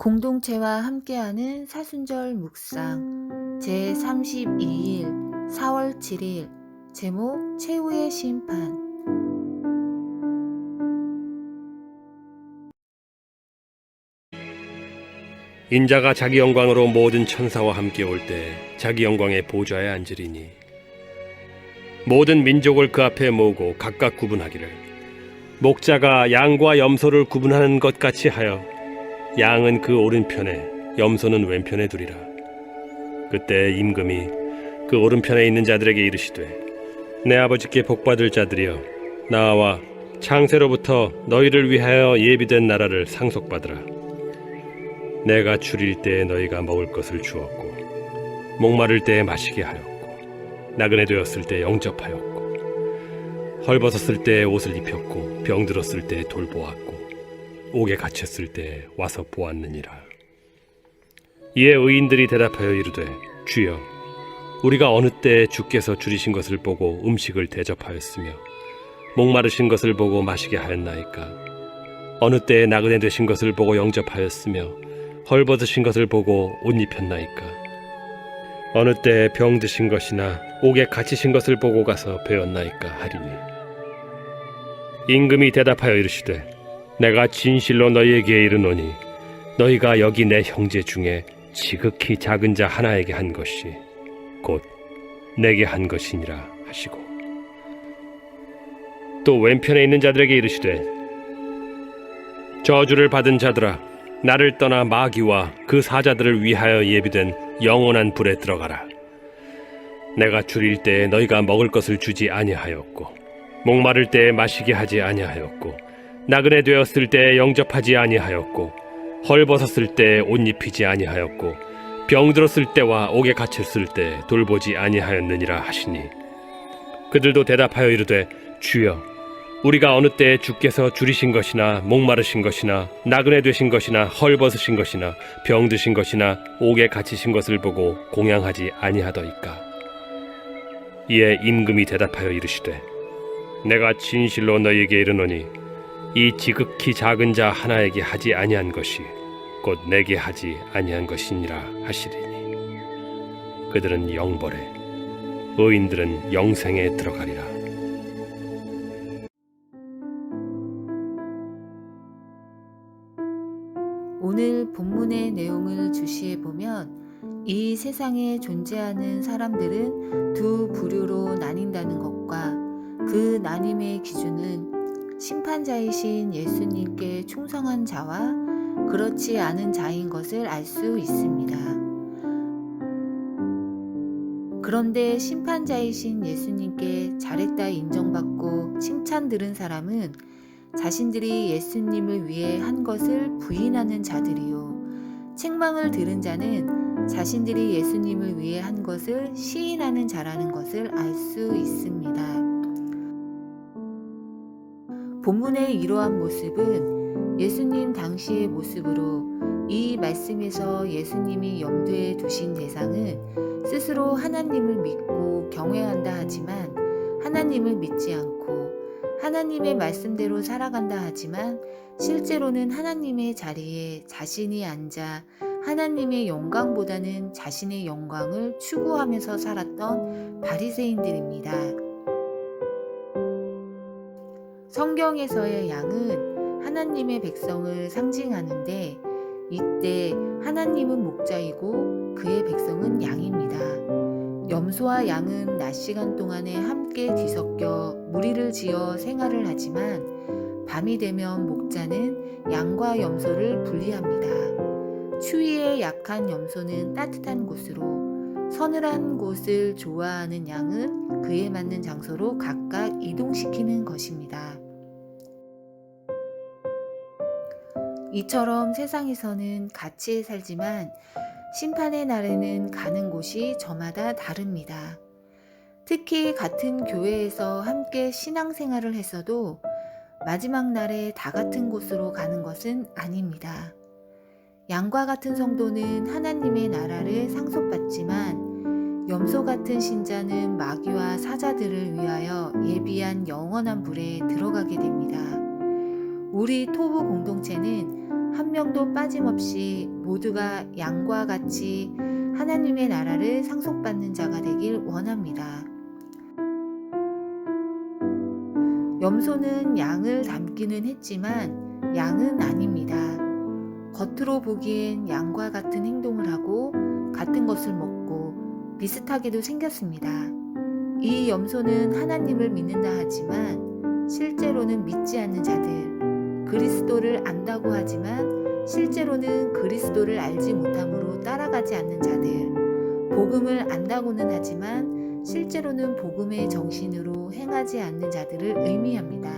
공동체와 함께하는 사순절 묵상 제32일 4월 7일 제목 최후의 심판. 인자가 자기 영광으로 모든 천사와 함께 올 때 자기 영광의 보좌에 앉으리니 모든 민족을 그 앞에 모으고 각각 구분하기를 목자가 양과 염소를 구분하는 것 같이 하여 양은 그 오른편에 염소는 왼편에 두리라. 그때 임금이 그 오른편에 있는 자들에게 이르시되 내 아버지께 복받을 자들이여 나와 창세로부터 너희를 위하여 예비된 나라를 상속받으라. 내가 줄일 때에 너희가 먹을 것을 주었고 목마를 때에 마시게 하였고 나그네 되었을 때 영접하였고 헐벗었을 때에 옷을 입혔고 병들었을 때에 돌보았고 옥에 갇혔을 때에 와서 보았느니라. 이에 의인들이 대답하여 이르되 주여 우리가 어느 때에 주께서 줄이신 것을 보고 음식을 대접하였으며 목마르신 것을 보고 마시게 하였나이까. 어느 때에 나그네 되신 것을 보고 영접하였으며 헐벗으신 것을 보고 옷 입혔나이까. 어느 때에 병드신 것이나 옥에 갇히신 것을 보고 가서 배웠나이까 하리니. 임금이 대답하여 이르시되 내가 진실로 너희에게 이르노니 너희가 여기 내 형제 중에 지극히 작은 자 하나에게 한 것이 곧 내게 한 것이니라 하시고 또 왼편에 있는 자들에게 이르시되 저주를 받은 자들아 나를 떠나 마귀와 그 사자들을 위하여 예비된 영원한 불에 들어가라. 내가 줄일 때에 너희가 먹을 것을 주지 아니하였고 목마를 때에 마시게 하지 아니하였고 나그네 되었을 때에 영접하지 아니하였고 헐벗었을 때에 옷 입히지 아니하였고 병들었을 때와 옥에 갇혔을 때 돌보지 아니하였느니라 하시니 그들도 대답하여 이르되 주여 우리가 어느 때에 주께서 줄이신 것이나 목마르신 것이나 나그네 되신 것이나 헐벗으신 것이나 병드신 것이나 옥에 갇히신 것을 보고 공양하지 아니하더이까. 이에 임금이 대답하여 이르시되 내가 진실로 너희에게 이르노니 이 지극히 작은 자 하나에게 하지 아니한 것이 곧 내게 하지 아니한 것이니라 하시리니 그들은 영벌에 의인들은 영생에 들어가리라. 오늘 본문의 내용을 주시해 보면 이 세상에 존재하는 사람들은 두 부류로 나뉜다는 것과 그 나님의 기준은 심판자이신 예수님께 충성한 자와 그렇지 않은 자인 것을 알 수 있습니다. 그런데 심판자이신 예수님께 잘했다 인정받고 칭찬 들은 사람은 자신들이 예수님을 위해 한 것을 부인하는 자들이요, 책망을 들은 자는 자신들이 예수님을 위해 한 것을 시인하는 자라는 것을 알 수 있습니다. 본문의 이러한 모습은 예수님 당시의 모습으로 이 말씀에서 예수님이 염두에 두신 대상은 스스로 하나님을 믿고 경외한다 하지만 하나님을 믿지 않고 하나님의 말씀대로 살아간다 하지만 실제로는 하나님의 자리에 자신이 앉아 하나님의 영광보다는 자신의 영광을 추구하면서 살았던 바리새인들입니다. 성경에서의 양은 하나님의 백성을 상징하는데 이때 하나님은 목자이고 그의 백성은 양입니다. 염소와 양은 낮 시간 동안에 함께 뒤섞여 무리를 지어 생활을 하지만 밤이 되면 목자는 양과 염소를 분리합니다. 추위에 약한 염소는 따뜻한 곳으로, 서늘한 곳을 좋아하는 양은 그에 맞는 장소로 각각 이동시키는 것입니다. 이처럼 세상에서는 같이 살지만 심판의 날에는 가는 곳이 저마다 다릅니다. 특히 같은 교회에서 함께 신앙생활을 했어도 마지막 날에 다 같은 곳으로 가는 것은 아닙니다. 양과 같은 성도는 하나님의 나라를 상속받지만 염소 같은 신자는 마귀와 사자들을 위하여 예비한 영원한 불에 들어가게 됩니다. 우리 토부 공동체는 한 명도 빠짐없이 모두가 양과 같이 하나님의 나라를 상속받는 자가 되길 원합니다. 염소는 양을 닮기는 했지만 양은 아닙니다. 겉으로 보기엔 양과 같은 행동을 하고 같은 것을 먹고 비슷하게도 생겼습니다. 이 염소는 하나님을 믿는다 하지만 실제로는 믿지 않는 자들, 그리스도를 안다고 하지만 실제로는 그리스도를 알지 못함으로 따라가지 않는 자들, 복음을 안다고는 하지만 실제로는 복음의 정신으로 행하지 않는 자들을 의미합니다.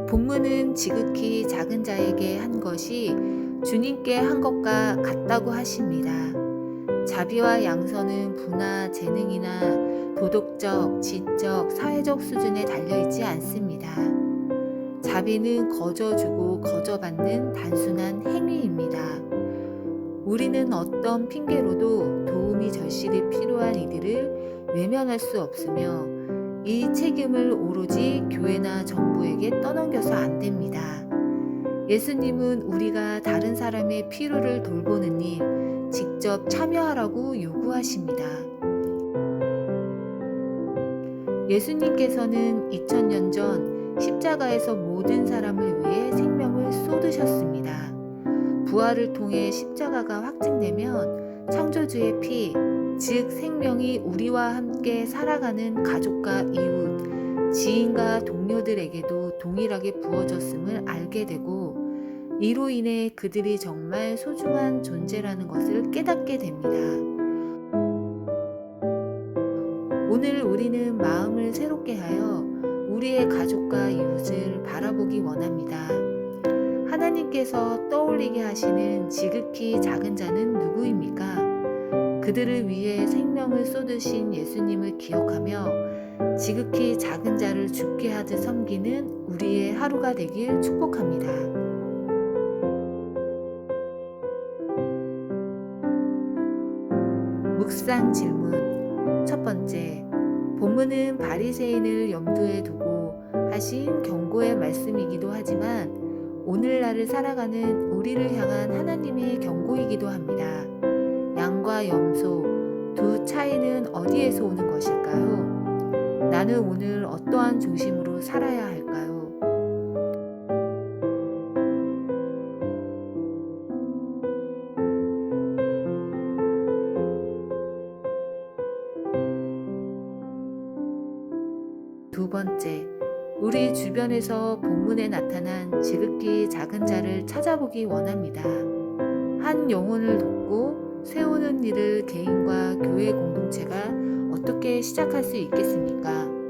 본문은 지극히 작은 자에게 한 것이 주님께 한 것과 같다고 하십니다. 자비와 양선은 부나 재능이나 도덕적, 지적, 사회적 수준에 달려있지 않습니다. 자비는 거저주고 거저받는 단순한 행위입니다. 우리는 어떤 핑계로도 도움이 절실히 필요한 이들을 외면할 수 없으며 이 책임을 오로지 교회나 정부에게 떠넘겨서 안 됩니다. 예수님은 우리가 다른 사람의 필요를 돌보는 일, 직접 참여하라고 요구하십니다. 예수님께서는 2000년 전 십자가에서 모든 사람을 위해 생명을 쏟으셨습니다. 부활을 통해 십자가가 확증되면 창조주의 피, 즉 생명이 우리와 함께 살아가는 가족과 이웃, 지인과 동료들에게도 동일하게 부어졌음을 알게 되고 이로 인해 그들이 정말 소중한 존재라는 것을 깨닫게 됩니다. 오늘 우리는 마음을 새롭게 하여 우리의 가족과 이웃을 바라보기 원합니다. 하나님께서 떠올리게 하시는 지극히 작은 자는 누구입니까? 그들을 위해 생명을 쏟으신 예수님을 기억하며 지극히 작은 자를 죽게 하듯 섬기는 우리의 하루가 되길 축복합니다. 묵상 질문. 첫 번째, 본문은 바리새인을 염두에 두고 하신 경고의 말씀이기도 하지만 오늘날을 살아가는 우리를 향한 하나님의 경고이기도 합니다. 양과 염소, 두 차이는 어디에서 오는 것일까요? 나는 오늘 어떠한 중심으로 살아야 할까요? 두 번째, 우리 주변에서 본문에 나타난 지극히 작은 자를 찾아보기 원합니다. 한 영혼을 돕고 세우는 일을 개인과 교회 공동체가 어떻게 시작할 수 있겠습니까?